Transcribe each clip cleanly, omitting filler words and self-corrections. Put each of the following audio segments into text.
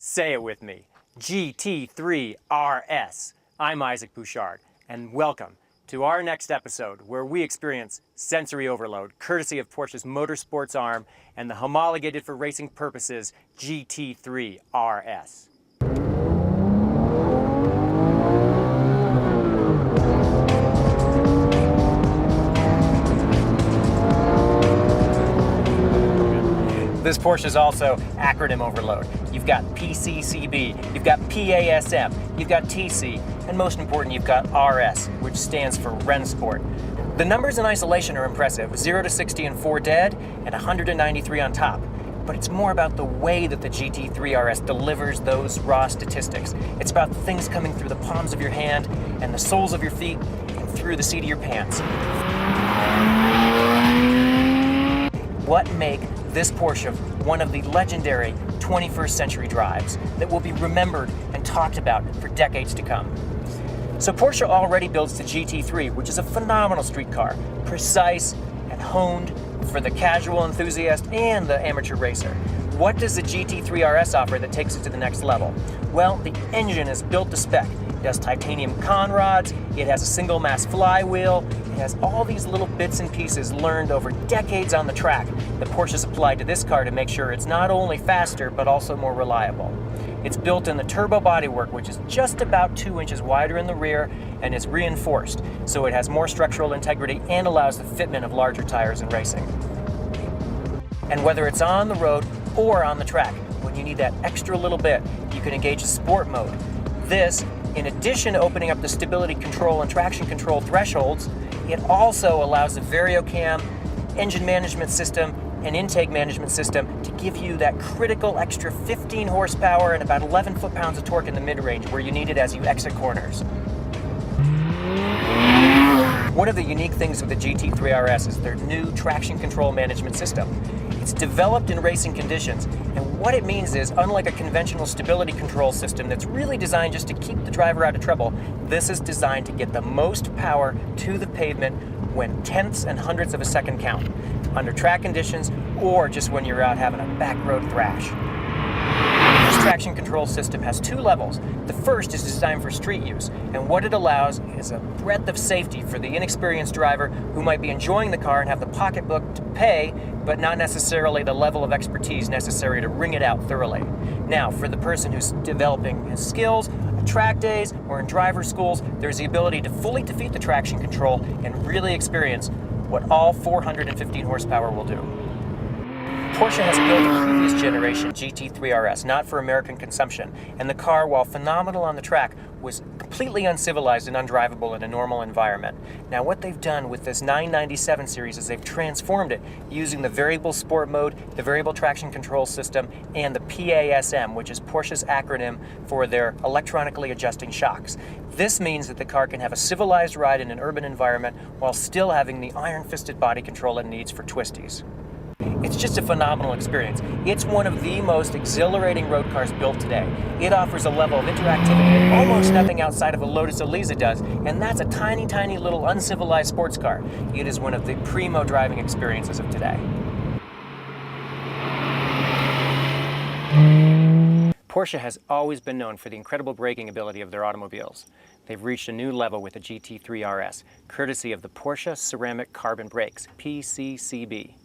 Say it with me, GT3RS. I'm Isaac Bouchard, and welcome to our next episode where we experience sensory overload, courtesy of Porsche's motorsports arm and the homologated for racing purposes GT3RS. This Porsche is also acronym overload. You've got PCCB, you've got PASM, you've got TC, and most important, you've got RS, which stands for Rennsport. The numbers in isolation are impressive, 0 to 60 and 4 dead, and 193 on top. But it's more about the way that the GT3RS delivers those raw statistics. It's about the things coming through the palms of your hand and the soles of your feet and through the seat of your pants. What make this Porsche one of the legendary 21st century drives that will be remembered and talked about for decades to come. So Porsche already builds the GT3, which is a phenomenal street car, precise and honed for the casual enthusiast and the amateur racer. What does the GT3RS offer that takes it to the next level? Well, the engine is built to spec. It has titanium conrods, it has a single mass flywheel, it has all these little bits and pieces learned over decades on the track that Porsche's applied to this car to make sure it's not only faster but also more reliable. It's built in the turbo bodywork, which is just about 2 inches wider in the rear and is reinforced, so it has more structural integrity and allows the fitment of larger tires in racing. And whether it's on the road or on the track, when you need that extra little bit, you can engage the sport mode. This, in addition to opening up the stability control and traction control thresholds, it also allows the VarioCam engine management system and intake management system to give you that critical extra 15 horsepower and about 11 foot-pounds of torque in the mid-range where you need it as you exit corners. One of the unique things with the GT3RS is their new traction control management system. It's developed in racing conditions, and what it means is, unlike a conventional stability control system that's really designed just to keep the driver out of trouble, this is designed to get the most power to the pavement when tenths and hundredths of a second count, under track conditions or just when you're out having a back road thrash. This traction control system has 2 levels. The first is designed for street use, and what it allows is a breadth of safety for the inexperienced driver who might be enjoying the car and have the pocketbook to pay, but not necessarily the level of expertise necessary to wring it out thoroughly. Now, for the person who's developing his skills, at track days, or in driver schools, there's the ability to fully defeat the traction control and really experience what all 415 horsepower will do. Porsche has built a previous generation GT3RS, not for American consumption, and the car, while phenomenal on the track, was completely uncivilized and undrivable in a normal environment. Now what they've done with this 997 series is they've transformed it using the variable sport mode, the variable traction control system, and the PASM, which is Porsche's acronym for their electronically adjusting shocks. This means that the car can have a civilized ride in an urban environment while still having the iron-fisted body control it needs for twisties. It's just a phenomenal experience. It's one of the most exhilarating road cars built today. It offers a level of interactivity that almost nothing outside of a Lotus Elisa does, and that's a tiny, tiny little uncivilized sports car. It is one of the primo driving experiences of today. Porsche has always been known for the incredible braking ability of their automobiles. They've reached a new level with the GT3RS, courtesy of the Porsche Ceramic Carbon Brakes, PCCB.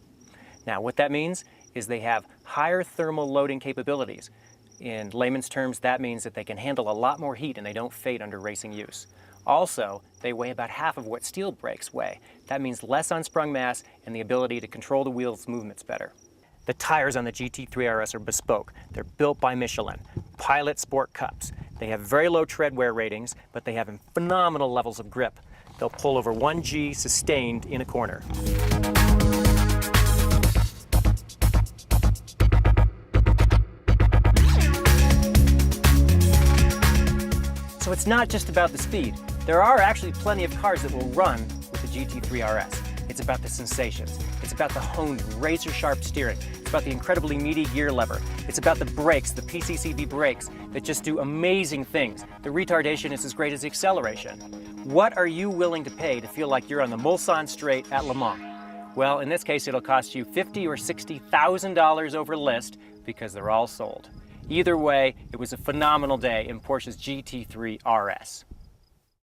Now, what that means is they have higher thermal loading capabilities. In layman's terms, that means that they can handle a lot more heat and they don't fade under racing use. Also, they weigh about half of what steel brakes weigh. That means less unsprung mass and the ability to control the wheel's movements better. The tires on the GT3RS are bespoke. They're built by Michelin, Pilot Sport Cups. They have very low tread wear ratings, but they have phenomenal levels of grip. They'll pull over 1G sustained in a corner. So it's not just about the speed. There are actually plenty of cars that will run with the GT3RS. It's about the sensations. It's about the honed, razor-sharp steering. It's about the incredibly meaty gear lever. It's about the brakes, the PCCB brakes, that just do amazing things. The retardation is as great as the acceleration. What are you willing to pay to feel like you're on the Mulsanne Straight at Le Mans? Well, in this case, it'll cost you $50,000 or $60,000 over list because they're all sold. Either way, it was a phenomenal day in Porsche's GT3 RS.